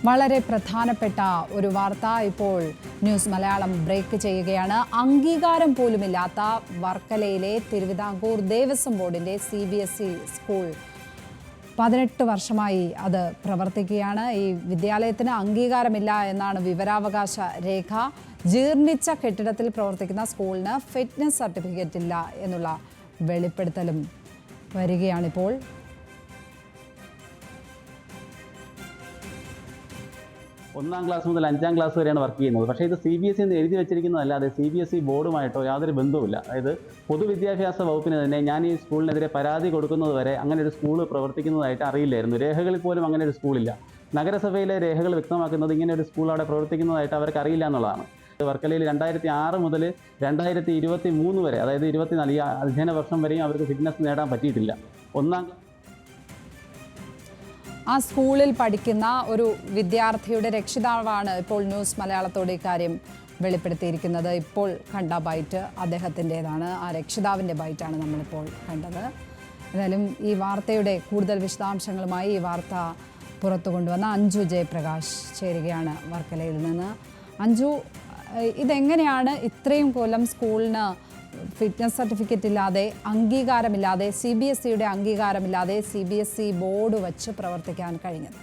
വളരെ പ്രധാനപ്പെട്ട ഒരു വാർത്ത ഇപ്പോൾ ന്യൂസ് മലയാളം ബ്രേക്ക് ചെയ്യുകയാണ്. അംഗീകാരം പോലുമില്ലാത്ത വർക്കലയിലെ തിരുവിതാംകൂർ ദേവസ്വം ബോർഡിന്റെ CBSE സ്കൂൾ 18 വർഷമായി അത് പ്രവർത്തിക്കുകയാണ്. ഈ വിദ്യാലയത്തിന് അംഗീകാരമില്ല എന്നാണ് വിവരാവകാശ രേഖ. ജീർണിച്ച കെട്ടിടത്തിൽ പ്രവർത്തിക്കുന്ന സ്കൂളിന് ഫിറ്റ്നസ് സർട്ടിഫിക്കറ്റ് ഇല്ല എന്നുള്ള വെളിപ്പെടുത്തലും വരികയാണിപ്പോൾ. ഒന്നാം ക്ലാസ് മുതൽ 5ാം ക്ലാസ് വരെയാണ് വർക്ക് ചെയ്യുന്നത്. പക്ഷേ ഇത് CBSE എന്ന് എഴുതി വെച്ചിരിക്കുന്നതല്ലാതെ CBSE ബോർഡുമായിട്ടോ യാതൊരു ബന്ധവുമില്ല. അതായത് പൊതുവിദ്യാഭ്യാസ വകുപ്പിന് തന്നെ ഞാൻ ഈ സ്കൂളിനെതിരെ പരാതി കൊടുക്കുന്നത് വരെ അങ്ങനെ ഒരു സ്കൂൾ പ്രവർത്തിക്കുന്നതായിട്ട് അറിയില്ലായിരുന്നു. രേഖകളിൽ പോലും അങ്ങനെ ഒരു സ്കൂളില്ല. നഗരസഭയിലെ രേഖകൾ വ്യക്തമാക്കുന്നത് ഇങ്ങനെ ഒരു സ്കൂൾ അവിടെ പ്രവർത്തിക്കുന്നതായിട്ട് അവർക്ക് അറിയില്ല എന്നുള്ളതാണ്. വർക്കലയിൽ 2006 മുതൽ 2023 വരെ, അതായത് 24 ഈ അധ്യയന വർഷം വരെയും അവർക്ക് ഫിറ്റ്നസ് നേടാൻ പറ്റിയിട്ടില്ല. ആ സ്കൂളിൽ പഠിക്കുന്ന ഒരു വിദ്യാർത്ഥിയുടെ രക്ഷിതാവാണ് ഇപ്പോൾ ന്യൂസ് മലയാളത്തോട് ഇക്കാര്യം വെളിപ്പെടുത്തിയിരിക്കുന്നത്. ഇപ്പോൾ കണ്ട ബൈറ്റ് അദ്ദേഹത്തിൻ്റെതാണ്. ആ രക്ഷിതാവിൻ്റെ ബൈറ്റാണ് നമ്മളിപ്പോൾ കണ്ടത്. എന്തായാലും ഈ വാർത്തയുടെ കൂടുതൽ വിശദാംശങ്ങളുമായി ഈ വാർത്ത പുറത്തു കൊണ്ടുവന്ന അഞ്ജു ജയപ്രകാശ് ചേരുകയാണ് വർക്കലയിൽ നിന്ന്. അഞ്ജു, ഇതെങ്ങനെയാണ് ഇത്രയും കൊല്ലം സ്കൂളിന് ഫിറ്റ്നസ് സർട്ടിഫിക്കറ്റ് ഇല്ലാതെ, അംഗീകാരമില്ലാതെ, CBSEയുടെ അംഗീകാരമില്ലാതെ CBSE ബോർഡ് വച്ച് പ്രവർത്തിക്കാൻ കഴിഞ്ഞത്?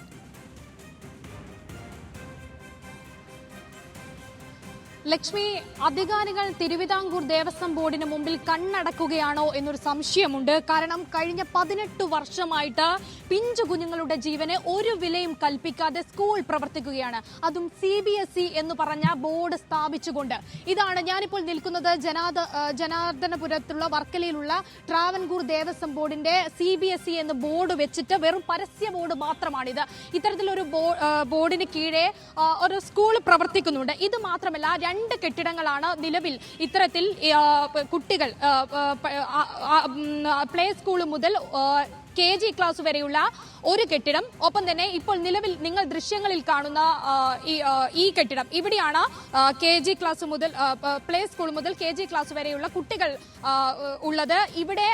ലക്ഷ്മി, അധികാരികൾ തിരുവിതാംകൂർ ദേവസ്വം ബോർഡിന് മുമ്പിൽ കണ്ണടക്കുകയാണോ എന്നൊരു സംശയമുണ്ട്. കാരണം കഴിഞ്ഞ 18 വർഷമായിട്ട് പിഞ്ചു കുഞ്ഞുങ്ങളുടെ ജീവന് ഒരു വിലയും കൽപ്പിക്കാതെ സ്കൂൾ പ്രവർത്തിക്കുകയാണ്. അതും CBSE എന്ന് പറഞ്ഞ ബോർഡ് സ്ഥാപിച്ചുകൊണ്ട്. ഇതാണ് ഞാനിപ്പോൾ നിൽക്കുന്നത് ജനാർദ്ദനപുരത്തുള്ള വർക്കലയിലുള്ള ട്രാവൻകൂർ ദേവസ്വം ബോർഡിന്റെ CBSE എന്ന ബോർഡ് വെച്ചിട്ട് വെറും പരസ്യ ബോർഡ് മാത്രമാണിത്. ഇത്തരത്തിലൊരു ബോർഡിന് കീഴെ ഒരു സ്കൂൾ പ്രവർത്തിക്കുന്നുണ്ട്. ഇത് മാത്രമല്ല, 2 കെട്ടിടങ്ങളാണ് നിലവിൽ ഇത്തരത്തിൽ കുട്ടികൾ പ്ലേ സ്കൂൾ മുതൽ KG ക്ലാസ് വരെയുള്ള ഒരു കെട്ടിടം, ഒപ്പം തന്നെ ഇപ്പോൾ നിലവിൽ നിങ്ങൾ ദൃശ്യങ്ങളിൽ കാണുന്ന ഈ കെട്ടിടം, ഇവിടെയാണ് KG ക്ലാസ് മുതൽ പ്ലേ സ്കൂൾ മുതൽ KG ക്ലാസ് വരെയുള്ള കുട്ടികൾ ഉള്ളത്. ഇവിടെ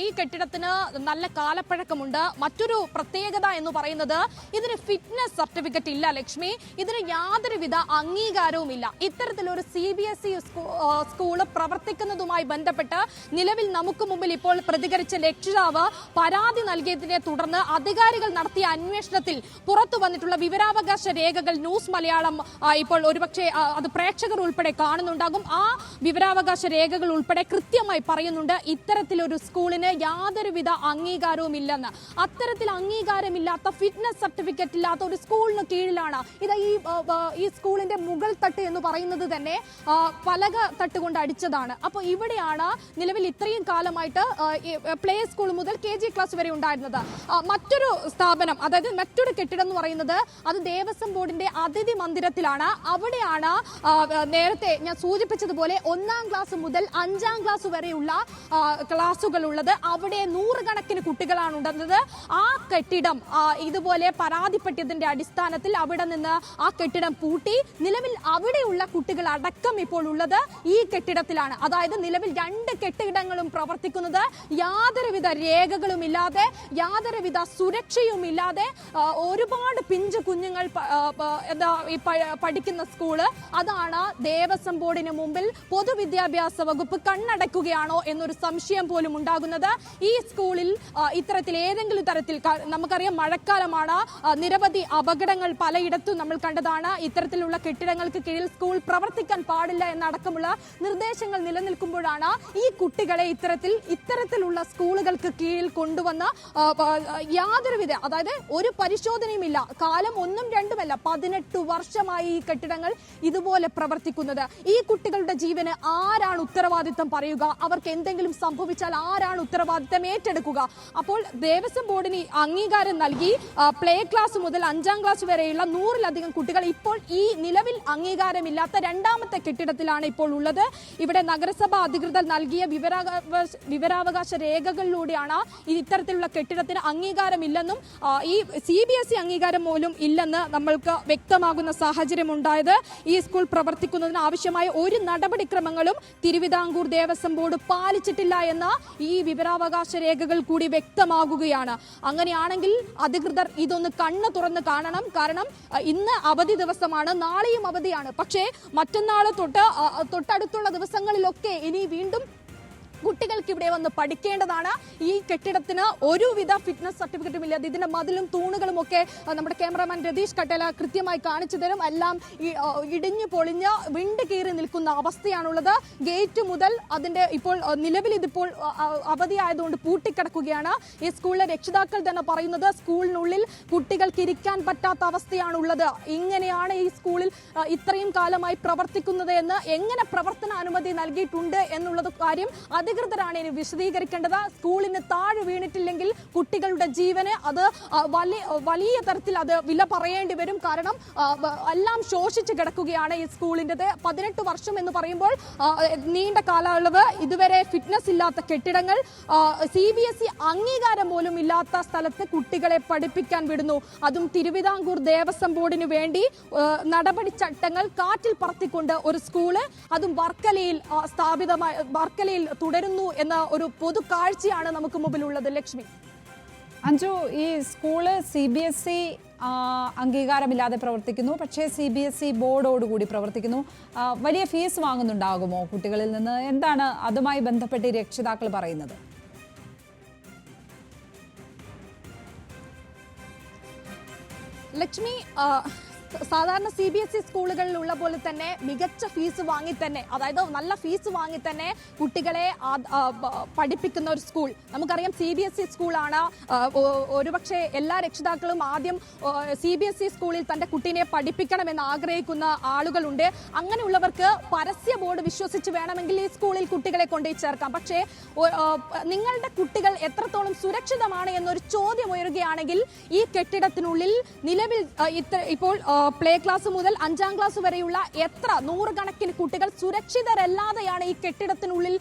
ഈ കെട്ടിടത്തിന് നല്ല കാലപ്പഴക്കമുണ്ട്. മറ്റൊരു പ്രത്യേകത എന്ന് പറയുന്നത് ഇതിന് ഫിറ്റ്നസ് സർട്ടിഫിക്കറ്റ് ഇല്ല ലക്ഷ്മി. ഇതിന് യാതൊരുവിധ അംഗീകാരവും ഇല്ല. ഇത്തരത്തിലൊരു CBSE സ്കൂൾ പ്രവർത്തിക്കുന്നതുമായി ബന്ധപ്പെട്ട് നിലവിൽ നമുക്ക് മുമ്പിൽ ഇപ്പോൾ പ്രതികരിച്ച രക്ഷിതാവ് പരാതി നൽകിയതിനെ തുടർന്ന് അധികാരികൾ നടത്തിയ അന്വേഷണത്തിൽ പുറത്തു വന്നിട്ടുള്ള വിവരാവകാശ രേഖകൾ ന്യൂസ് മലയാളം ഇപ്പോൾ ഒരുപക്ഷെ അത് പ്രേക്ഷകർ ഉൾപ്പെടെ കാണുന്നുണ്ടാകും. ആ വിവരാവകാശ രേഖകൾ ഉൾപ്പെടെ കൃത്യമായി പറയുന്നുണ്ട് ഇത്തരത്തിലൊരു സ്കൂളിന് യാതൊരുവിധ അംഗീകാരവും ഇല്ലെന്ന്. അത്തരത്തിൽ അംഗീകാരമില്ലാത്ത, ഫിറ്റ്നസ് സർട്ടിഫിക്കറ്റ് ഇല്ലാത്ത ഒരു സ്കൂളിന് കീഴിലാണ് ഇത്. ഈ സ്കൂളിന്റെ മുകൾ തട്ട് എന്ന് പറയുന്നത് തന്നെ പലക തട്ട് കൊണ്ട് അടിച്ചതാണ്. അപ്പോൾ ഇവിടെയാണ് നിലവിൽ ഇത്രയും കാലമായിട്ട് പ്ലേ സ്കൂൾ മുതൽ KG ക്ലാസ് വരെ ഉണ്ടായിരുന്നത്. മറ്റൊരു സ്ഥാപനം, അതായത് മറ്റൊരു കെട്ടിടം എന്ന് പറയുന്നത് അത് ദേവസ്വം ബോർഡിന്റെ അതിഥി മന്ദിരത്തിലാണ്. അവിടെയാണ് നേരത്തെ ഞാൻ സൂചിപ്പിച്ചതുപോലെ 1ാം ക്ലാസ് മുതൽ 5ാം ക്ലാസ് വരെയുള്ള ക്ലാസുകൾ ഉള്ളത്. അവിടെ 100 കണക്കിന് കുട്ടികളാണ് ഉണ്ടെന്നത്. ആ കെട്ടിടം ഇതുപോലെ പരാതിപ്പെട്ടതിന്റെ അടിസ്ഥാനത്തിൽ അവിടെ നിന്ന് ആ കെട്ടിടം പൂട്ടി. നിലവിൽ അവിടെയുള്ള കുട്ടികൾ അടക്കം ഇപ്പോൾ ഉള്ളത് ഈ കെട്ടിടത്തിലാണ്. അതായത് നിലവിൽ 2 കെട്ടിടങ്ങളും പ്രവർത്തിക്കുന്നത് യാതൊരുവിധ രേഖകളും ഇല്ലാതെ, യാതൊരുവിധ സുരക്ഷയും ഇല്ലാതെ, ഒരുപാട് പിഞ്ചു കുഞ്ഞുങ്ങൾ പഠിക്കുന്ന സ്കൂള്. അതാണ് ദേവസ്വം ബോർഡിന് മുമ്പിൽ പൊതുവിദ്യാഭ്യാസ വകുപ്പ് കണ്ണടക്കുകയാണോ എന്നൊരു സംശയം പോലും ഉണ്ടാകുന്നത്. ഈ സ്കൂളിൽ ഇത്തരത്തിൽ ഏതെങ്കിലും തരത്തിൽ, നമുക്കറിയാം മഴക്കാലമാണ്, നിരവധി അപകടങ്ങൾ പലയിടത്തും നമ്മൾ കണ്ടതാണ്. ഇത്തരത്തിലുള്ള കെട്ടിടങ്ങൾക്ക് കീഴിൽ സ്കൂൾ പ്രവർത്തിക്കാൻ പാടില്ല എന്നടക്കമുള്ള നിർദ്ദേശങ്ങൾ നിലനിൽക്കുമ്പോഴാണ് ഈ കുട്ടികളെ ഇത്തരത്തിലുള്ള സ്കൂളുകൾക്ക് കീഴിൽ കൊണ്ടുവന്ന് യാതൊരുവിധ, അതായത് ഒരു പരിശോധനയുമില്ല, കാലം 1ഉം 2ഉമല്ല, 18 വർഷമായി ഈ കെട്ടിടങ്ങൾ ഇതുപോലെ പ്രവർത്തിക്കുന്നത്. ഈ കുട്ടികളുടെ ജീവന് ആരാണ് ഉത്തരവാദിത്തം പറയുക? അവർക്ക് എന്തെങ്കിലും സംഭവിച്ചാൽ ആരാണ് ഉത്തരവാദിത്തം ഏറ്റെടുക്കുക? അപ്പോൾ ദേവസ്വം ബോർഡിന് അംഗീകാരം നൽകി പ്ലേ ക്ലാസ് മുതൽ 5ാം ക്ലാസ് വരെയുള്ള 100-ലധികം കുട്ടികൾ ഇപ്പോൾ ഈ നിലവിൽ അംഗീകാരമില്ലാത്ത 2ാമത്തെ കെട്ടിടത്തിലാണ് ഇപ്പോൾ ഉള്ളത്. ഇവിടെ നഗരസഭ അധികൃതർ നൽകിയ വിവരാവകാശ രേഖകളിലൂടെയാണ് ഇത്തരത്തിലുള്ള കെട്ടിടത്തിന് അംഗീകാരമില്ലെന്നും ഈ CBSE അംഗീകാരം പോലും ഇല്ലെന്ന് നമ്മൾക്ക് വ്യക്തമാകുന്ന സാഹചര്യം ഉണ്ടായത്. ഈ സ്കൂൾ പ്രവർത്തിക്കുന്നതിന് ആവശ്യമായ ഒരു നടപടിക്രമങ്ങളും തിരുവിതാംകൂർ ദേവസ്വം ബോർഡ് പാലിച്ചിട്ടില്ല എന്ന ഈ വിവരാവകാശ രേഖകൾ കൂടി വ്യക്തമാകുകയാണ്. അങ്ങനെയാണെങ്കിൽ അധികൃതർ ഇതൊന്ന് കണ്ണ് തുറന്ന് കാണണം. കാരണം ഇന്ന് അവധി ദിവസമാണ്, നാളെയും അവധിയാണ്. പക്ഷേ മറ്റന്നാൾ തൊട്ടടുത്തുള്ള ദിവസങ്ങളിലൊക്കെ ഇനി വീണ്ടും കുട്ടികൾക്ക് ഇവിടെ വന്ന് പഠിക്കേണ്ടതാണ്. ഈ കെട്ടിടത്തിന് ഒരുവിധ ഫിറ്റ്നസ് സർട്ടിഫിക്കറ്റും ഇല്ല. ഇതിന്റെ മതിലും തൂണുകളും ഒക്കെ നമ്മുടെ ക്യാമറാമാൻ രതീഷ് കട്ടേല കൃത്യമായി കാണിച്ചു തരും. എല്ലാം ഇടിഞ്ഞു പൊളിഞ്ഞ് വിണ്ട് കീറി നിൽക്കുന്ന അവസ്ഥയാണുള്ളത്. ഗേറ്റ് മുതൽ അതിന്റെ ഇപ്പോൾ നിലവിൽ ഇതിപ്പോൾ അവധിയായതുകൊണ്ട് പൂട്ടിക്കിടക്കുകയാണ്. ഈ സ്കൂളിലെ രക്ഷിതാക്കൾ തന്നെ പറയുന്നത് സ്കൂളിനുള്ളിൽ കുട്ടികൾക്ക് ഇരിക്കാൻ പറ്റാത്ത അവസ്ഥയാണുള്ളത്. ഇങ്ങനെയാണ് ഈ സ്കൂളിൽ ഇത്രയും കാലമായി പ്രവർത്തിക്കുന്നത് എന്ന്, എങ്ങനെ പ്രവർത്തന അനുമതി നൽകിയിട്ടുണ്ട് എന്നുള്ളത് കാര്യം അധികൃതരാണ് ഇനി വിശദീകരിക്കേണ്ടത്. സ്കൂളിന് താഴെ വീണിട്ടില്ലെങ്കിൽ കുട്ടികളുടെ ജീവന് അത് വലിയ തരത്തിൽ അത് വില പറയേണ്ടി വരും. കാരണം എല്ലാം ശോഷിച്ച് കിടക്കുകയാണ് ഈ സ്കൂളിൻ്റെത്. 18 വർഷം എന്ന് പറയുമ്പോൾ നീണ്ട കാലയളവ്, ഇതുവരെ ഫിറ്റ്നസ് ഇല്ലാത്ത കെട്ടിടങ്ങൾ, CBSE അംഗീകാരം പോലും ഇല്ലാത്ത സ്ഥലത്ത് കുട്ടികളെ പഠിപ്പിക്കാൻ വിടുന്നു. അതും തിരുവിതാംകൂർ ദേവസ്വം ബോർഡിന് വേണ്ടി നടപടി ചട്ടങ്ങൾ കാറ്റിൽ പറത്തിക്കൊണ്ട് ഒരു സ്കൂള്, അതും വർക്കലയിൽ വർക്കലയിൽ തുടരുന്നു എന്ന ഒരു പൊതു കാഴ്ചയാണ് നമുക്ക് മുമ്പിലുള്ളത്. ലക്ഷ്മി, അഞ്ജു, ഈ സ്കൂള് CBSE അംഗീകാരമില്ലാതെ പ്രവർത്തിക്കുന്നു, പക്ഷേ CBSE ബോർഡോടുകൂടി പ്രവർത്തിക്കുന്നു. വലിയ ഫീസ് വാങ്ങുന്നുണ്ടാകുമോ കുട്ടികളിൽ നിന്ന്? എന്താണ് അതുമായി ബന്ധപ്പെട്ട് രക്ഷിതാക്കൾ പറയുന്നത്? ലക്ഷ്മി, സാധാരണ CBSE സ്കൂളുകളിലുള്ള പോലെ തന്നെ മികച്ച ഫീസ് വാങ്ങി തന്നെ, അതായത് നല്ല ഫീസ് വാങ്ങി തന്നെ കുട്ടികളെ പഠിപ്പിക്കുന്ന ഒരു സ്കൂൾ. നമുക്കറിയാം CBSE സ്കൂളാണ്. ഒരുപക്ഷെ എല്ലാ രക്ഷിതാക്കളും ആദ്യം CBSE സ്കൂളിൽ തൻ്റെ കുട്ടീനെ പഠിപ്പിക്കണമെന്ന് ആഗ്രഹിക്കുന്ന ആളുകളുണ്ട്. അങ്ങനെയുള്ളവർക്ക് പരസ്യ ബോർഡ് വിശ്വസിച്ച് വേണമെങ്കിൽ ഈ സ്കൂളിൽ കുട്ടികളെ കൊണ്ടുപോയി ചേർക്കാം. പക്ഷേ നിങ്ങളുടെ കുട്ടികൾ എത്രത്തോളം സുരക്ഷിതമാണ് എന്നൊരു ചോദ്യം ഉയരുകയാണെങ്കിൽ ഈ കെട്ടിടത്തിനുള്ളിൽ നിലവിൽ ഇപ്പോൾ പ്ലേ ക്ലാസ് മുതൽ 5ാം ക്ലാസ് വരെയുള്ള എത്ര നൂറുകണക്കിന് കുട്ടികൾ സുരക്ഷിതരല്ലാതെയാണ് ഈ കെട്ടിടത്തിനുള്ളിൽ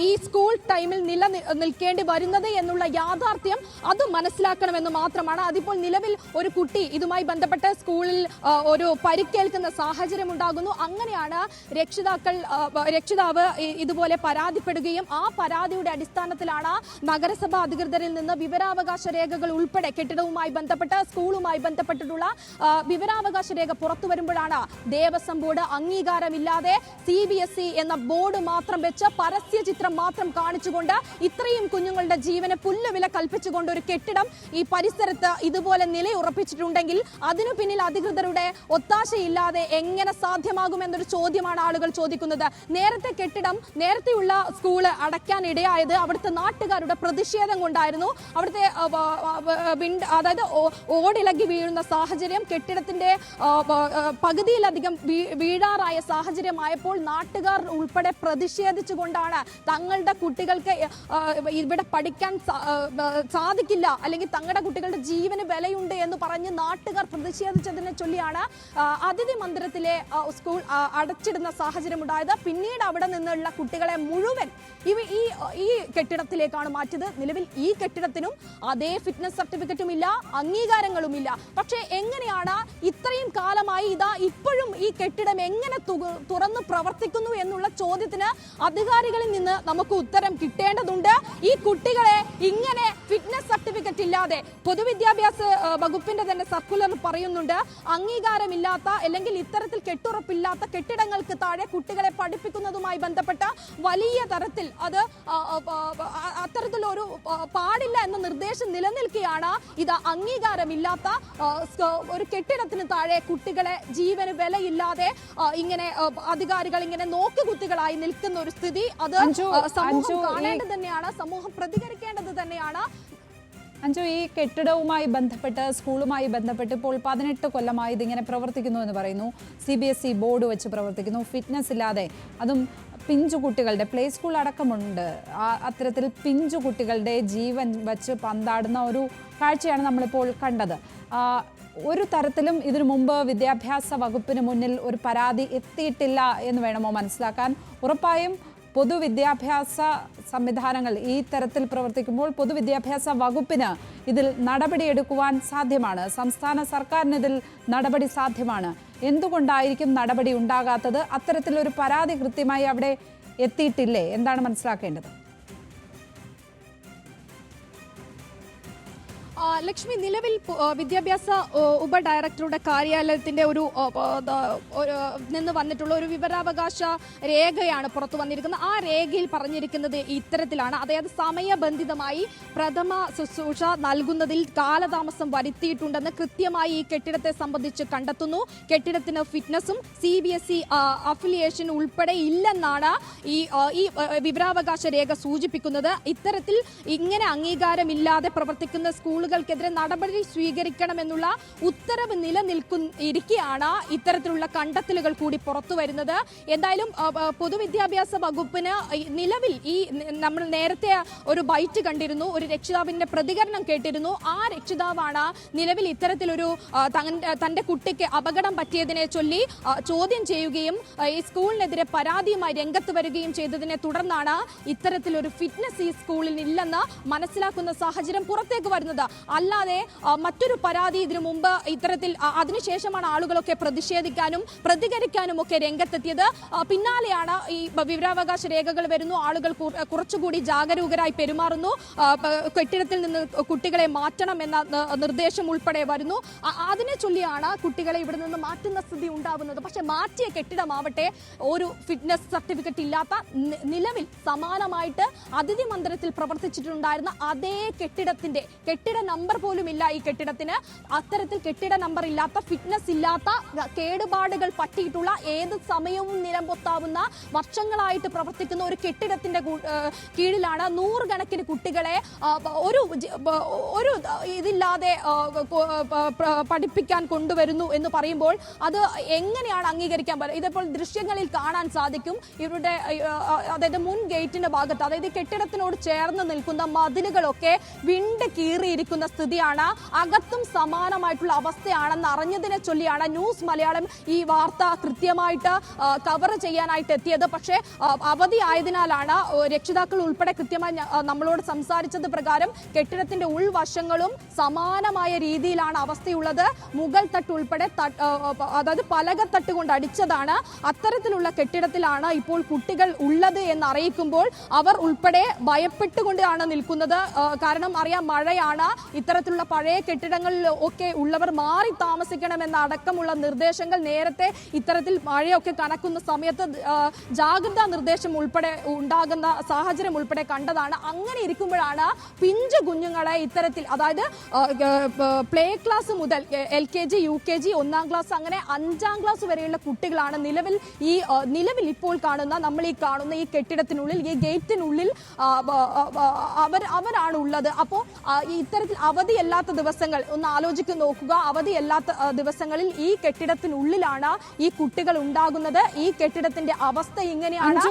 ഈ സ്കൂൾ ടൈമിൽ നിലനിൽക്കേണ്ടി വരുന്നത് എന്നുള്ള യാഥാർത്ഥ്യം അത് മനസ്സിലാക്കണമെന്ന് മാത്രമാണ്. അതിപ്പോൾ നിലവിൽ ഒരു കുട്ടി ഇതുമായി ബന്ധപ്പെട്ട് സ്കൂളിൽ ഒരു പരിക്കേൽക്കുന്ന സാഹചര്യം ഉണ്ടാകുന്നു. അങ്ങനെയാണ് രക്ഷിതാവ് ഇതുപോലെ പരാതിപ്പെടുകയും ആ പരാതിയുടെ അടിസ്ഥാനത്തിലാണ് നഗരസഭ അധികൃതരിൽ നിന്ന് വിവരാവകാശ രേഖകൾ ഉൾപ്പെടെ കെട്ടിടവുമായി ബന്ധപ്പെട്ട് സ്കൂളുമായി ബന്ധപ്പെട്ടിട്ടുള്ള വിവരാവകാശ രേഖ പുറത്തു വരുമ്പോഴാണ് ദേവസ്വം ബോർഡ് അംഗീകാരമില്ലാതെ CBSE എന്ന ബോർഡ് മാത്രം വെച്ച് പരസ്യ ചിത്രം മാത്രം കാണിച്ചുകൊണ്ട് ഇത്രയും കുഞ്ഞുങ്ങളുടെ ജീവന് പുല്ലുവില കൽപ്പിച്ചുകൊണ്ട് ഒരു കെട്ടിടം ഈ പരിസരത്ത് ഇതുപോലെ നിലയുറപ്പിച്ചിട്ടുണ്ടെങ്കിൽ അതിനു പിന്നിൽ അധികൃതരുടെ ഒത്താശയില്ലാതെ എങ്ങനെ സാധ്യമാകുമെന്നൊരു ചോദ്യമാണ് ആളുകൾ ചോദിക്കുന്നത്. നേരത്തെയുള്ള സ്കൂള് അടയ്ക്കാൻ ഇടയായത് അവിടുത്തെ നാട്ടുകാരുടെ പ്രതിഷേധം കൊണ്ടായിരുന്നു. അവിടുത്തെ അതായത് ഓടിളകി വീഴുന്ന സാഹചര്യം, കെട്ടിടത്തിന്റെ പകുതിയിലധികം വീഴാറായ സാഹചര്യമായപ്പോൾ നാട്ടുകാർ ഉൾപ്പെടെ പ്രതിഷേധിച്ചുകൊണ്ടാണ് തങ്ങളുടെ കുട്ടികൾക്ക് ഇവിടെ പഠിക്കാൻ സാധിക്കില്ല, അല്ലെങ്കിൽ തങ്ങളുടെ കുട്ടികളുടെ ജീവന് വിലയുണ്ട് എന്ന് പറഞ്ഞ് നാട്ടുകാർ പ്രതിഷേധിച്ചതിനെ ചൊല്ലിയാണ് അതിഥി മന്ദിരത്തിലെ സ്കൂൾ അടച്ചിടുന്ന സാഹചര്യം ഉണ്ടായത്. പിന്നീട് അവിടെ നിന്നുള്ള കുട്ടികളെ മുഴുവൻ ഈ കെട്ടിടത്തിലേക്കാണ് മാറ്റിയത്. നിലവിൽ ഈ കെട്ടിടത്തിനും അതേ ഫിറ്റ്നസ് സർട്ടിഫിക്കറ്റും ഇല്ല, അംഗീകാരങ്ങളുമില്ല. പക്ഷേ എങ്ങനെയാണ് ഇത്രയും കാലമായി ഇപ്പോഴും ഈ കെട്ടിടം എങ്ങനെ തുറന്നു പ്രവർത്തിക്കുന്നു എന്നുള്ള ചോദ്യത്തിന് അധികാരികളിൽ നിന്ന് നമുക്ക് ഉത്തരം കിട്ടേണ്ടതുണ്ട്. ഈ കുട്ടികളെ ഇങ്ങനെ ഫിറ്റ്നസ് സർട്ടിഫിക്കറ്റ് ഇല്ലാതെ, പൊതുവിദ്യാഭ്യാസ വകുപ്പിന്റെ തന്നെ സർക്കുലർ പറയുന്നുണ്ട്, അംഗീകാരമില്ലാത്ത അല്ലെങ്കിൽ ഇത്തരത്തിൽ കെട്ടുറപ്പില്ലാത്ത കെട്ടിടങ്ങൾക്ക് താഴെ കുട്ടികളെ പഠിപ്പിക്കുന്നതുമായി ബന്ധപ്പെട്ട വലിയ തരത്തിൽ അത് അത്തരത്തിലൊരു പാടില്ല എന്ന നിർദ്ദേശം നിലനിൽക്കുകയാണ്. ഇത് അംഗീകാരമില്ലാത്ത ഒരു കെട്ടിടത്തിന് താഴെ കുട്ടികളെ ജീവന് വിലയില്ലാതെ ഇങ്ങനെ അധികാരികൾ ഇങ്ങനെ നോക്കുകുത്തികളായി നിൽക്കുന്ന ഒരു സ്ഥിതി അത് സമൂഹം കാണേണ്ടത് തന്നെയാണ്, സമൂഹം പ്രതികരിക്കേണ്ടത് തന്നെയാണ്. അഞ്ജു, ഈ കെട്ടിടവുമായി ബന്ധപ്പെട്ട്, സ്കൂളുമായി ബന്ധപ്പെട്ട് ഇപ്പോൾ 18 കൊല്ലമായി ഇതിങ്ങനെ പ്രവർത്തിക്കുന്നു എന്ന് പറയുന്നു. CBSE ബോർഡ് വെച്ച് പ്രവർത്തിക്കുന്നു, ഫിറ്റ്നസ് ഇല്ലാതെ, അതും പിഞ്ചു കുട്ടികളുടെ പ്ലേ സ്കൂൾ അടക്കമുണ്ട്. അത്തരത്തിൽ പിഞ്ചു കുട്ടികളുടെ ജീവൻ വച്ച് പന്താടുന്ന ഒരു കാഴ്ചയാണ് നമ്മളിപ്പോൾ കണ്ടത്. ഒരു തരത്തിലും ഇതിനു മുമ്പ് വിദ്യാഭ്യാസ വകുപ്പിന് മുന്നിൽ ഒരു പരാതി എത്തിയിട്ടില്ല എന്ന് വേണമോ മനസ്സിലാക്കാൻ? ഉറപ്പായും പൊതുവിദ്യാഭ്യാസ സംവിധാനങ്ങൾ ഈ തരത്തിൽ പ്രവർത്തിക്കുമ്പോൾ പൊതുവിദ്യാഭ്യാസ വകുപ്പിന് ഇതിൽ നടപടിയെടുക്കുവാൻ സാധ്യമാണ്. സംസ്ഥാന സർക്കാരിന് ഇതിൽ നടപടി സാധ്യമാണ്. എന്തുകൊണ്ടായിരിക്കും നടപടി ഉണ്ടാകാത്തത്? അത്തരത്തിലൊരു പരാതി കൃത്യമായി അവിടെ എത്തിയിട്ടില്ലേ? എന്താണ് മനസ്സിലാക്കേണ്ടത്? ലക്ഷ്മി, നിലവിൽ വിദ്യാഭ്യാസ ഉപഡയറക്ടറുടെ കാര്യാലയത്തിന്റെ നിന്ന് വന്നിട്ടുള്ള ഒരു വിവരാവകാശ രേഖയാണ് പുറത്തു വന്നിരിക്കുന്നത്. ആ രേഖയിൽ പറഞ്ഞിരിക്കുന്നത് ഇത്തരത്തിലാണ്. അതായത് സമയബന്ധിതമായി പ്രഥമ ശുശ്രൂഷ നൽകുന്നതിൽ കാലതാമസം വരുത്തിയിട്ടുണ്ടെന്ന് കൃത്യമായി ഈ കെട്ടിടത്തെ സംബന്ധിച്ച് കണ്ടെത്തുന്നു. കെട്ടിടത്തിന് ഫിറ്റ്നസും CBSE അഫിലിയേഷൻ ഉൾപ്പെടെ ഇല്ലെന്നാണ് ഈ വിവരാവകാശ രേഖ സൂചിപ്പിക്കുന്നത്. ഇത്തരത്തിൽ ഇങ്ങനെ അംഗീകാരമില്ലാതെ പ്രവർത്തിക്കുന്ന സ്കൂളുകൾക്കെതിരെ നടപടി സ്വീകരിക്കണമെന്നുള്ള ഉത്തരവ് നിലനിൽക്കുകയാണ് ഇത്തരത്തിലുള്ള കണ്ടെത്തലുകൾ കൂടി പുറത്തു വരുന്നത്. എന്തായാലും പൊതുവിദ്യാഭ്യാസ വകുപ്പിന് നിലവിൽ നമ്മൾ നേരത്തെ ഒരു ബൈറ്റ് കണ്ടിരുന്നു, ഒരു രക്ഷിതാവിന്റെ പ്രതികരണം കേട്ടിരുന്നു. ആ രക്ഷിതാവാണ് നിലവിൽ ഇത്തരത്തിലൊരു തന്റെ കുട്ടിക്ക് അപകടം പറ്റിയതിനെ ചൊല്ലി ചോദ്യം ചെയ്യുകയും ഈ സ്കൂളിനെതിരെ പരാതിയുമായി രംഗത്ത് വരികയും ചെയ്തതിനെ തുടർന്നാണ് ഇത്തരത്തിലൊരു ഫിറ്റ്നസ് ഈ സ്കൂളിൽ ഇല്ലെന്ന് മനസ്സിലാക്കുന്ന സാഹചര്യം പുറത്തേക്ക് വരുന്നത്. അല്ലാതെ മറ്റൊരു പരാതി ഇതിനു മുമ്പ് ഇത്തരത്തിൽ അതിനുശേഷമാണ് ആളുകളൊക്കെ പ്രതിഷേധിക്കാനും പ്രതികരിക്കാനും ഒക്കെ രംഗത്തെത്തിയത്. പിന്നാലെയാണ് ഈ വിവരാവകാശ രേഖകൾ വരുന്നു, ആളുകൾ കുറച്ചുകൂടി ജാഗരൂകരായി പെരുമാറുന്നു, കെട്ടിടത്തിൽ നിന്ന് കുട്ടികളെ മാറ്റണം എന്ന നിർദ്ദേശം ഉൾപ്പെടെ വരുന്നു. അതിനെ ചൊല്ലിയാണ് കുട്ടികളെ ഇവിടെ നിന്ന് മാറ്റുന്ന സ്ഥിതി ഉണ്ടാവുന്നത്. പക്ഷെ മാറ്റിയ കെട്ടിടമാവട്ടെ ഒരു ഫിറ്റ്നസ് സർട്ടിഫിക്കറ്റ് ഇല്ലാത്ത, നിലവിൽ സമാനമായിട്ട് അതിഥി മന്ദിരത്തിൽ പ്രവർത്തിച്ചിട്ടുണ്ടായിരുന്ന അതേ കെട്ടിട നമ്പർ പോലും ഇല്ല ഈ കെട്ടിടത്തിന്. അത്തരത്തിൽ കെട്ടിട നമ്പർ ഇല്ലാത്ത, ഫിറ്റ്നസ് ഇല്ലാത്ത, കേടുപാടുകൾ പറ്റിയിട്ടുള്ള, ഏത് സമയവും നിലംപൊത്താവുന്ന, വർഷങ്ങളായിട്ട് പ്രവർത്തിക്കുന്ന ഒരു കെട്ടിടത്തിന്റെ കീഴിലാണ് നൂറുകണക്കിന് കുട്ടികളെ ഒരു ഇതില്ലാതെ പഠിപ്പിക്കാൻ കൊണ്ടുവരുന്നു എന്ന് പറയുമ്പോൾ അത് എങ്ങനെയാണ് അംഗീകരിക്കാൻ പറ്റുക? ഇതിപ്പോൾ ദൃശ്യങ്ങളിൽ കാണാൻ സാധിക്കും. ഇവരുടെ അതായത് മുൻ ഗേറ്റിന്റെ ഭാഗത്ത്, അതായത് കെട്ടിടത്തിനോട് ചേർന്ന് നിൽക്കുന്ന മതിലുകളൊക്കെ വിണ്ട് കീറിയിരിക്കുന്ന സ്ഥിതിയാണ്. അകത്തും സമാനമായിട്ടുള്ള അവസ്ഥയാണെന്ന് അറിഞ്ഞതിനെ ചൊല്ലിയാണ് ന്യൂസ് മലയാളം ഈ വാർത്ത കൃത്യമായിട്ട് കവർ ചെയ്യാനായിട്ട് എത്തിയത്. പക്ഷേ അവധി ആയതിനാലാണ് രക്ഷിതാക്കൾ ഉൾപ്പെടെ കൃത്യമായി നമ്മളോട് സംസാരിച്ചത് പ്രകാരം കെട്ടിടത്തിന്റെ ഉൾവശങ്ങളും സമാനമായ രീതിയിലാണ് അവസ്ഥയുള്ളത്. മുകൾ തട്ട് ഉൾപ്പെടെ അതായത് പലകത്തട്ട് കൊണ്ട് അടിച്ചതാണ്. അത്തരത്തിലുള്ള കെട്ടിടത്തിലാണ് ഇപ്പോൾ കുട്ടികൾ ഉള്ളത് എന്ന് അറിയിക്കുമ്പോൾ അവർ ഉൾപ്പെടെ ഭയപ്പെട്ടുകൊണ്ടാണ് നിൽക്കുന്നത്. കാരണം അറിയാം, മഴയാണ്. ഇത്തരത്തിലുള്ള പഴയ കെട്ടിടങ്ങളിൽ ഒക്കെ ഉള്ളവർ മാറി താമസിക്കണമെന്ന അടക്കമുള്ള നിർദ്ദേശങ്ങൾ നേരത്തെ ഇത്തരത്തിൽ മഴയൊക്കെ കനക്കുന്ന സമയത്ത് ജാഗ്രതാ നിർദ്ദേശം ഉൾപ്പെടെ ഉണ്ടാകുന്ന സാഹചര്യം ഉൾപ്പെടെ കണ്ടതാണ്. അങ്ങനെ ഇരിക്കുമ്പോഴാണ് പിഞ്ചു കുഞ്ഞുങ്ങളെ ഇത്തരത്തിൽ, അതായത് പ്ലേ ക്ലാസ് മുതൽ LKG, UKG, 1ാം ക്ലാസ്, അങ്ങനെ 5ാം ക്ലാസ് വരെയുള്ള കുട്ടികളാണ് നിലവിൽ ഇപ്പോൾ നമ്മൾ ഈ കാണുന്ന ഈ കെട്ടിടത്തിനുള്ളിൽ, ഈ ഗേറ്റിനുള്ളിൽ അവരാണ് ഉള്ളത്. അപ്പോൾ ഇത്തരത്തിൽ അവധിയല്ലാത്ത ദിവസങ്ങൾ ഒന്ന് ആലോചിച്ച് നോക്കുക. അവധിയല്ലാത്ത ദിവസങ്ങളിൽ ഈ കെട്ടിടത്തിനുള്ളിലാണ് ഈ കുട്ടികൾ ഉണ്ടാകുന്നത്. ഈ കെട്ടിടത്തിന്റെ അവസ്ഥ ഇങ്ങനെയാണ്.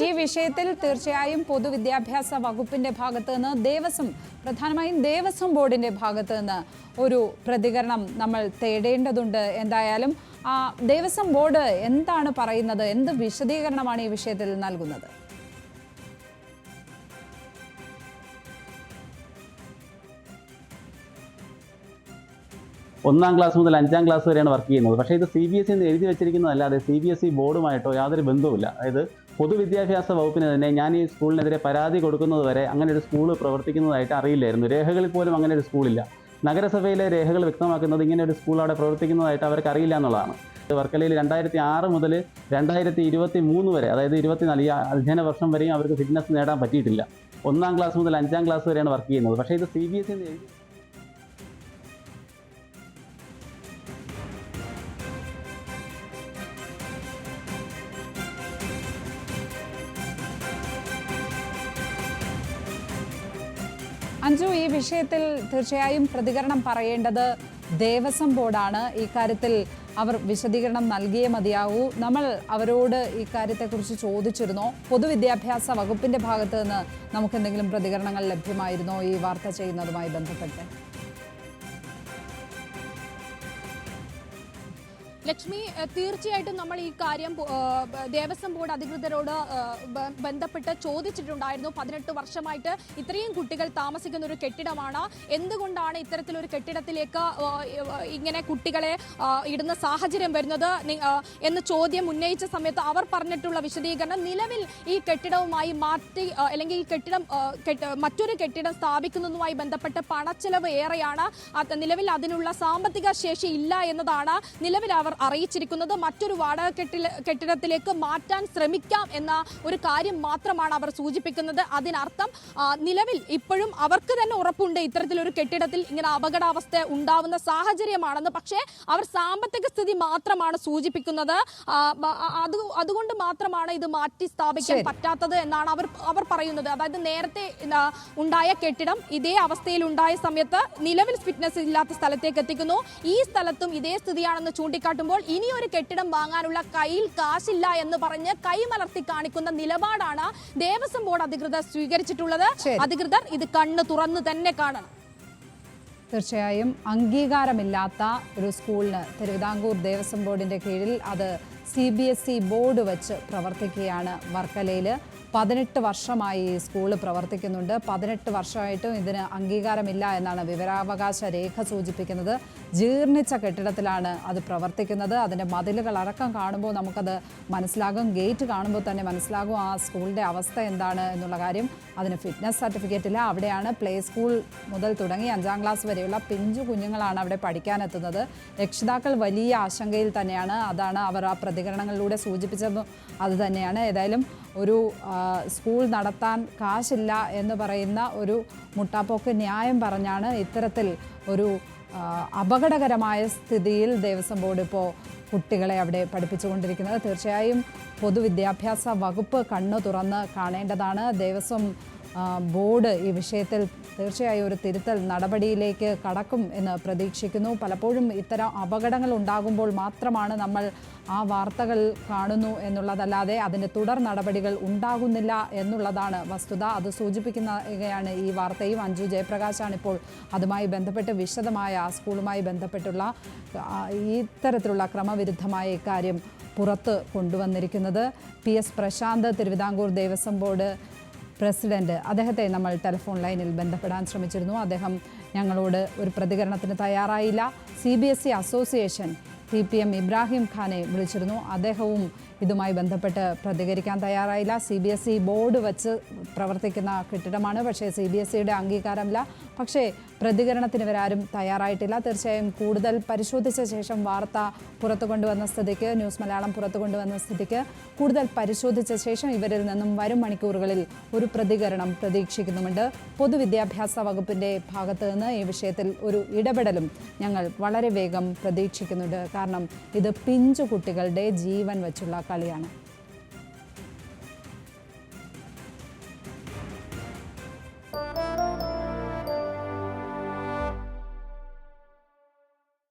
ഈ വിഷയത്തിൽ തീർച്ചയായും പൊതുവിദ്യാഭ്യാസ വകുപ്പിന്റെ ഭാഗത്ത് നിന്ന് പ്രധാനമായും ദേവസ്വം ബോർഡിന്റെ ഭാഗത്ത് നിന്ന് ഒരു പ്രതികരണം നമ്മൾ തേടേണ്ടതുണ്ട്. എന്തായാലും ദേവസ്വം ബോർഡ് എന്താണ് പറയുന്നത്? എന്ത് വിശദീകരണമാണ് ഈ വിഷയത്തിൽ നൽകുന്നത്? ഒന്നാം ക്ലാസ് മുതൽ 5ാം ക്ലാസ് വരെയാണ് വർക്ക് ചെയ്യുന്നത്. പക്ഷേ ഇത് CBSE എന്ന് എഴുതി വെച്ചിരിക്കുന്നതല്ലാതെ CBSE ബോർഡുമായിട്ടോ യാതൊരു ബന്ധവുമില്ല. അതായത് പൊതുവിദ്യാഭ്യാസ വകുപ്പിന് തന്നെ ഞാൻ ഈ സ്കൂളിനെതിരെ പരാതി കൊടുക്കുന്നത് വരെ അങ്ങനെ ഒരു സ്കൂൾ പ്രവർത്തിക്കുന്നതായിട്ട് അറിയില്ലായിരുന്നു. രേഖകളിൽ പോലും അങ്ങനെ ഒരു സ്കൂളില്ല. നഗരസഭയിലെ രേഖകൾ വ്യക്തമാക്കുന്നത് ഇങ്ങനെ ഒരു സ്കൂൾ അവിടെ പ്രവർത്തിക്കുന്നതായിട്ട് അവർക്ക് അറിയില്ല എന്നുള്ളതാണ്. വർക്കലയിൽ 2006 മുതൽ 2023 വരെ, അതായത് 24 അധ്യയന വർഷം വരെയും അവർക്ക് ഫിറ്റ്നസ് നേടാൻ പറ്റിയിട്ടില്ല. 1ാം ക്ലാസ് മുതൽ 5ാം ക്ലാസ് വരെയാണ് വർക്ക് ചെയ്യുന്നത്. പക്ഷേ ഇത് CBSE എന്ന് എഴുതി അഞ്ജു, ഈ വിഷയത്തിൽ തീർച്ചയായും പ്രതികരണം പറയേണ്ടത് ദേവസ്വം ബോർഡാണ്. ഈ കാര്യത്തിൽ അവർ വിശദീകരണം നൽകിയേ മതിയാവൂ. നമ്മൾ അവരോട് ഈ കാര്യത്തെക്കുറിച്ച് ചോദിച്ചിരുന്നോ? പൊതുവിദ്യാഭ്യാസ വകുപ്പിന്റെ ഭാഗത്ത് നിന്ന് നമുക്ക് എന്തെങ്കിലും പ്രതികരണങ്ങൾ ലഭ്യമായിരുന്നോ ഈ വാർത്ത ചെയ്യുന്നതുമായി ബന്ധപ്പെട്ട്? ലക്ഷ്മി, തീർച്ചയായിട്ടും നമ്മൾ ഈ കാര്യം ദേവസ്വം ബോർഡ് അധികൃതരോട് ബന്ധപ്പെട്ട് ചോദിച്ചിട്ടുണ്ടായിരുന്നു. 18 വർഷമായിട്ട് ഇത്രയും കുട്ടികൾ താമസിക്കുന്ന ഒരു കെട്ടിടമാണ്, എന്തുകൊണ്ടാണ് ഇത്തരത്തിലൊരു കെട്ടിടത്തിലേക്ക് ഇങ്ങനെ കുട്ടികളെ ഇടുന്ന സാഹചര്യം വരുന്നത് എന്ന് ചോദ്യം ഉന്നയിച്ച സമയത്ത് അവർ പറഞ്ഞിട്ടുള്ള വിശദീകരണം, നിലവിൽ ഈ കെട്ടിടവുമായി മാറ്റി അല്ലെങ്കിൽ ഈ കെട്ടിടം മറ്റൊരു കെട്ടിടം സ്ഥാപിക്കുന്നതുമായി ബന്ധപ്പെട്ട് പണച്ചെലവ് ഏറെയാണ്, നിലവിൽ അതിനുള്ള സാമ്പത്തിക ശേഷി ഇല്ല എന്നതാണ് നിലവിൽ അവർ അറിയിച്ചിരിക്കുന്നത്. മറ്റൊരു വാടക കെട്ടിടത്തിലേക്ക് മാറ്റാൻ ശ്രമിക്കാം എന്ന ഒരു കാര്യം മാത്രമാണ് അവർ സൂചിപ്പിക്കുന്നത്. അതിനർത്ഥം നിലവിൽ ഇപ്പോഴും അവർക്ക് തന്നെ ഉറപ്പുണ്ട് ഇത്തരത്തിലൊരു കെട്ടിടത്തിൽ ഇങ്ങനെ അപകടാവസ്ഥ ഉണ്ടാവുന്ന സാഹചര്യമാണെന്ന്. പക്ഷേ അവർ സാമ്പത്തിക സ്ഥിതി മാത്രമാണ് സൂചിപ്പിക്കുന്നത്. അതുകൊണ്ട് മാത്രമാണ് ഇത് മാറ്റി സ്ഥാപിക്കാൻ പറ്റാത്തത് എന്നാണ് അവർ പറയുന്നത്. അതായത് നേരത്തെ ഉണ്ടായ കെട്ടിടം ഇതേ അവസ്ഥയിൽ ഉണ്ടായ സമയത്ത് നിലവിൽ ഫിറ്റ്നസ് ഇല്ലാത്ത സ്ഥലത്തേക്ക് എത്തിക്കുന്നു. ഈ സ്ഥലത്തും ഇതേ സ്ഥിതിയാണെന്ന് ചൂണ്ടിക്കാട്ടുമ്പോൾ ഇനി ഒരു കെട്ടിടം വാങ്ങാനുള്ള കയ്യിൽ കാശില്ല എന്ന് പറഞ്ഞ് കൈമലർത്തി കാണിക്കുന്ന നിലപാടാണ് ദേവസ്വം ബോർഡ് അധികൃതർ സ്വീകരിച്ചിട്ടുള്ളത്. അധികൃതർ ഇത് കണ്ണ് തുറന്ന് തന്നെ കാണണം. തീർച്ചയായും അംഗീകാരമില്ലാത്ത ഒരു സ്കൂളിന് തിരുവിതാംകൂർ ദേവസ്വം ബോർഡിന്റെ കീഴിൽ അത് CBSE ബോർഡ് വെച്ച് പ്രവർത്തിക്കുകയാണ്. വർക്കലയിൽ 18 വർഷമായി ഈ സ്കൂള് പ്രവർത്തിക്കുന്നുണ്ട്. 18 വർഷമായിട്ടും ഇതിന് അംഗീകാരമില്ല എന്നാണ് വിവരാവകാശ രേഖ സൂചിപ്പിക്കുന്നത്. ജീർണിച്ച കെട്ടിടത്തിലാണ് അത് പ്രവർത്തിക്കുന്നത്. അതിൻ്റെ മതിലുകൾ അടക്കം കാണുമ്പോൾ നമുക്കത് മനസ്സിലാകും. ഗേറ്റ് കാണുമ്പോൾ തന്നെ മനസ്സിലാകും ആ സ്കൂളിൻ്റെ അവസ്ഥ എന്താണ് എന്നുള്ള കാര്യം. അതിന് ഫിറ്റ്നസ് സർട്ടിഫിക്കറ്റ് ഇല്ല. അവിടെയാണ് പ്ലേ സ്കൂൾ മുതൽ തുടങ്ങി 5ാം ക്ലാസ് വരെയുള്ള പിഞ്ചു കുഞ്ഞുങ്ങളാണ് അവിടെ പഠിക്കാനെത്തുന്നത്. രക്ഷിതാക്കൾ വലിയ ആശങ്കയിൽ തന്നെയാണ്. അതാണ് അവർ ആ പ്രതികരണങ്ങളിലൂടെ സൂചിപ്പിച്ചതും അത് തന്നെയാണ്. ഏതായാലും ഒരു സ്കൂൾ നടത്താൻ കാശില്ല എന്ന് പറയുന്ന ഒരു മുട്ടാപ്പോക്ക് ന്യായം പറഞ്ഞാണ് ഇത്തരത്തിൽ ഒരു അപകടകരമായ സ്ഥിതിയിൽ ദേവസ്വം ബോർഡ് ഇപ്പോൾ കുട്ടികളെ അവിടെ പഠിപ്പിച്ചുകൊണ്ടിരിക്കുന്നത്. തീർച്ചയായും പൊതുവിദ്യാഭ്യാസ വകുപ്പ് കണ്ണു തുറന്ന് കാണേണ്ടതാണ്. ദേവസ്വം ബോർഡ് ഈ വിഷയത്തിൽ തീർച്ചയായും ഒരു തിരുത്തൽ നടപടിയിലേക്ക് കടക്കും എന്ന് പ്രതീക്ഷിക്കുന്നു. പലപ്പോഴും ഇത്തരം അപകടങ്ങൾ ഉണ്ടാകുമ്പോൾ മാത്രമാണ് നമ്മൾ ആ വാർത്തകൾ കാണുന്നു എന്നുള്ളതല്ലാതെ അതിൻ്റെ തുടർ നടപടികൾ ഉണ്ടാകുന്നില്ല എന്നുള്ളതാണ് വസ്തുത. അത് സൂചിപ്പിക്കുകയാണ് ഈ വാർത്തയും. അഞ്ജു ജയപ്രകാശാണ് ഇപ്പോൾ അതുമായി ബന്ധപ്പെട്ട് വിശദമായ ആ സ്കൂളുമായി ബന്ധപ്പെട്ടുള്ള ഇത്തരത്തിലുള്ള ക്രമവിരുദ്ധമായ ഇക്കാര്യം പുറത്ത് കൊണ്ടുവന്നിരിക്കുന്നത്. PS Prashanth, Thiruvithamkoor Devaswom board president, അദ്ദേഹത്തെ നമ്മൾ ടെലിഫോൺ ലൈനിൽ ബന്ധപ്പെടാൻ ശ്രമിച്ചിരുന്നു. അദ്ദേഹം ഞങ്ങളോട് ഒരു പ്രതികരണത്തിന് തയ്യാറായില്ല. CBSE അസോസിയേഷൻ TPM ഇബ്രാഹിം ഖാനെ വിളിച്ചിരുന്നു. അദ്ദേഹവും ഇതുമായി ബന്ധപ്പെട്ട് പ്രതികരിക്കാൻ തയ്യാറായില്ല. CBSE ബോർഡ് വെച്ച് പ്രവർത്തിക്കുന്ന കെട്ടിടമാണ്, പക്ഷേ CBSEയുടെ അംഗീകാരമില്ല. പക്ഷേ പ്രതികരണത്തിന് ഇവരാരും തയ്യാറായിട്ടില്ല. തീർച്ചയായും കൂടുതൽ പരിശോധിച്ച ശേഷം വാർത്ത പുറത്തു കൊണ്ടുവന്ന സ്ഥിതിക്ക്, ന്യൂസ് മലയാളം പുറത്തു കൊണ്ടുവന്ന സ്ഥിതിക്ക് കൂടുതൽ പരിശോധിച്ച ശേഷം ഇവരിൽ നിന്നും വരും മണിക്കൂറുകളിൽ ഒരു പ്രതികരണം പ്രതീക്ഷിക്കുന്നുമുണ്ട്. പൊതുവിദ്യാഭ്യാസ വകുപ്പിൻ്റെ ഭാഗത്ത് നിന്ന് ഈ വിഷയത്തിൽ ഒരു ഇടപെടലും ഞങ്ങൾ വളരെ വേഗം പ്രതീക്ഷിക്കുന്നുണ്ട്. കാരണം ഇത് പിഞ്ചു കുട്ടികളുടെ ജീവൻ വെച്ചുള്ള കളിയാണ്.